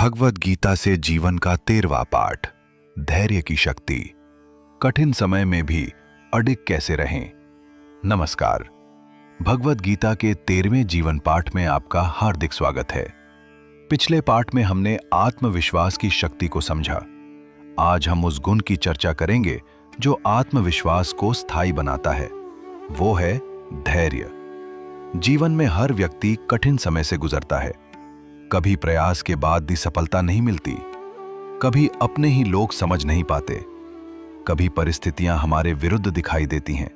भगवद गीता से जीवन का 13वां पाठ, धैर्य की शक्ति। कठिन समय में भी अडिग कैसे रहें। नमस्कार। भगवद गीता के 13वें जीवन पाठ में आपका हार्दिक स्वागत है। पिछले पाठ में हमने आत्मविश्वास की शक्ति को समझा। आज हम उस गुण की चर्चा करेंगे जो आत्मविश्वास को स्थायी बनाता है। वो है धैर्य। जीवन में हर व्यक्ति कठिन समय से गुजरता है। कभी प्रयास के बाद भी सफलता नहीं मिलती, कभी अपने ही लोग समझ नहीं पाते, कभी परिस्थितियां हमारे विरुद्ध दिखाई देती हैं।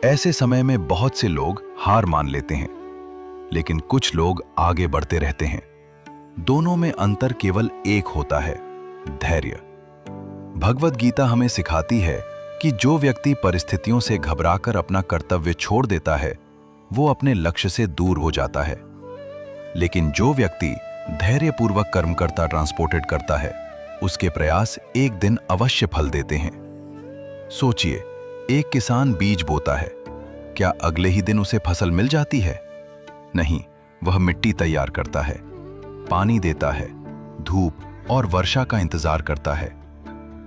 ऐसे समय में बहुत से लोग हार मान लेते हैं, लेकिन कुछ लोग आगे बढ़ते रहते हैं। दोनों में अंतर केवल एक होता है, धैर्य। भगवद गीता हमें सिखाती है कि जो व्यक्ति परिस्थितियों से घबराकर अपना कर्तव्य छोड़ देता है, वो अपने लक्ष्य से दूर हो जाता है। लेकिन जो व्यक्ति धैर्यपूर्वक कर्म करता ट्रांसपोर्टेड करता है, उसके प्रयास एक दिन अवश्य फल देते हैं। सोचिए, एक किसान बीज बोता है, क्या अगले ही दिन उसे फसल मिल जाती है? नहीं, वह मिट्टी तैयार करता है, पानी देता है, धूप और वर्षा का इंतजार करता है,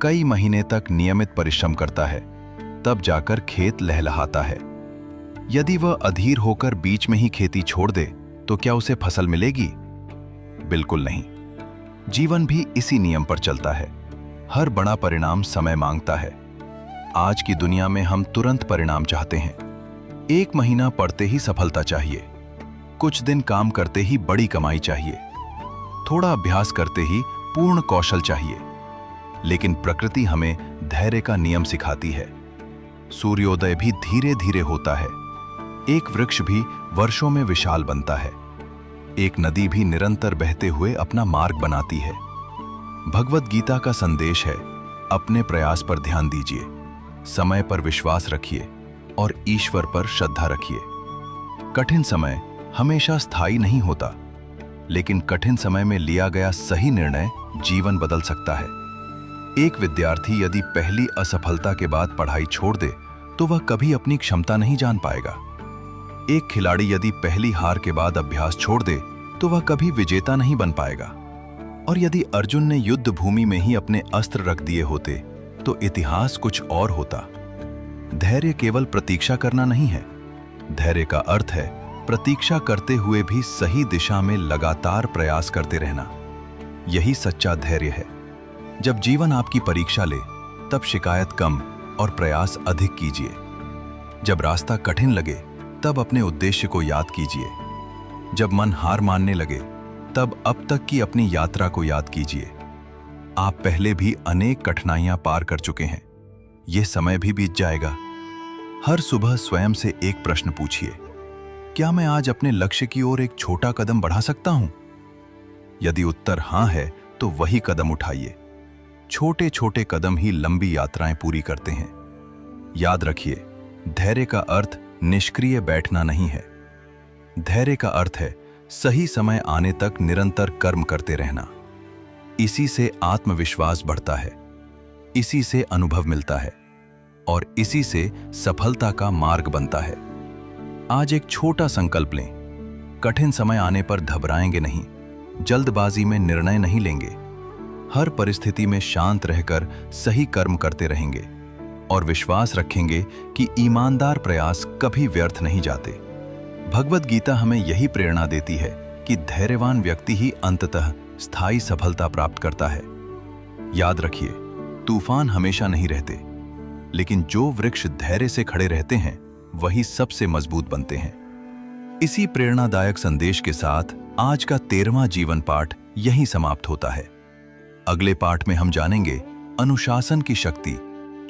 कई महीने तक नियमित परिश्रम करता है, तब जाकर खेत लहलहाता है। यदि वह अधीर होकर बीच में ही खेती छोड़ दे तो क्या उसे फसल मिलेगी? बिल्कुल नहीं। जीवन भी इसी नियम पर चलता है। हर बड़ा परिणाम समय मांगता है। आज की दुनिया में हम तुरंत परिणाम चाहते हैं। 1 महीना पढ़ते ही सफलता चाहिए, कुछ दिन काम करते ही बड़ी कमाई चाहिए, थोड़ा अभ्यास करते ही पूर्ण कौशल चाहिए। लेकिन प्रकृति हमें धैर्य का नियम सिखाती है। सूर्योदय भी धीरे धीरे होता है, एक वृक्ष भी वर्षों में विशाल बनता है, एक नदी भी निरंतर बहते हुए अपना मार्ग बनाती है। भगवद गीता का संदेश है, अपने प्रयास पर ध्यान दीजिए, समय पर विश्वास रखिए और ईश्वर पर श्रद्धा रखिए। कठिन समय हमेशा स्थायी नहीं होता, लेकिन कठिन समय में लिया गया सही निर्णय जीवन बदल सकता है। एक विद्यार्थी यदि पहली असफलता के बाद पढ़ाई छोड़ दे तो वह कभी अपनी क्षमता नहीं जान पाएगा। एक खिलाड़ी यदि पहली हार के बाद अभ्यास छोड़ दे तो वह कभी विजेता नहीं बन पाएगा। और यदि अर्जुन ने युद्ध भूमि में ही अपने अस्त्र रख दिए होते तो इतिहास कुछ और होता। धैर्य केवल प्रतीक्षा करना नहीं है। धैर्य का अर्थ है प्रतीक्षा करते हुए भी सही दिशा में लगातार प्रयास करते रहना। यही सच्चा धैर्य है। जब जीवन आपकी परीक्षा ले, तब शिकायत कम और प्रयास अधिक कीजिए। जब रास्ता कठिन लगे, तब अपने उद्देश्य को याद कीजिए। जब मन हार मानने लगे, तब अब तक की अपनी यात्रा को याद कीजिए। आप पहले भी अनेक कठिनाइयां पार कर चुके हैं। यह समय भी बीत जाएगा। हर सुबह स्वयं से एक प्रश्न पूछिए, क्या मैं आज अपने लक्ष्य की ओर एक छोटा कदम बढ़ा सकता हूं? यदि उत्तर हां है, तो वही कदम उठाइए। छोटे छोटे कदम ही लंबी यात्राएं पूरी करते हैं। याद रखिए, धैर्य का अर्थ निष्क्रिय बैठना नहीं है। धैर्य का अर्थ है सही समय आने तक निरंतर कर्म करते रहना। इसी से आत्मविश्वास बढ़ता है, इसी से अनुभव मिलता है और इसी से सफलता का मार्ग बनता है। आज एक छोटा संकल्प लें। कठिन समय आने पर घबराएंगे नहीं, जल्दबाजी में निर्णय नहीं लेंगे। हर परिस्थिति में शांत रहकर सही कर्म करते रहेंगे और विश्वास रखेंगे कि ईमानदार प्रयास कभी व्यर्थ नहीं जाते। भगवद गीता हमें यही प्रेरणा देती है कि धैर्यवान व्यक्ति ही अंततः स्थायी सफलता प्राप्त करता है। याद रखिए, तूफान हमेशा नहीं रहते, लेकिन जो वृक्ष धैर्य से खड़े रहते हैं वही सबसे मजबूत बनते हैं। इसी प्रेरणादायक संदेश के साथ आज का 13वां जीवन पाठ यहीं समाप्त होता है। अगले पाठ में हम जानेंगे अनुशासन की शक्ति,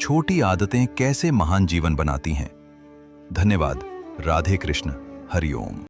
छोटी आदतें कैसे महान जीवन बनाती हैं। धन्यवाद। राधे कृष्ण। हरि ओम।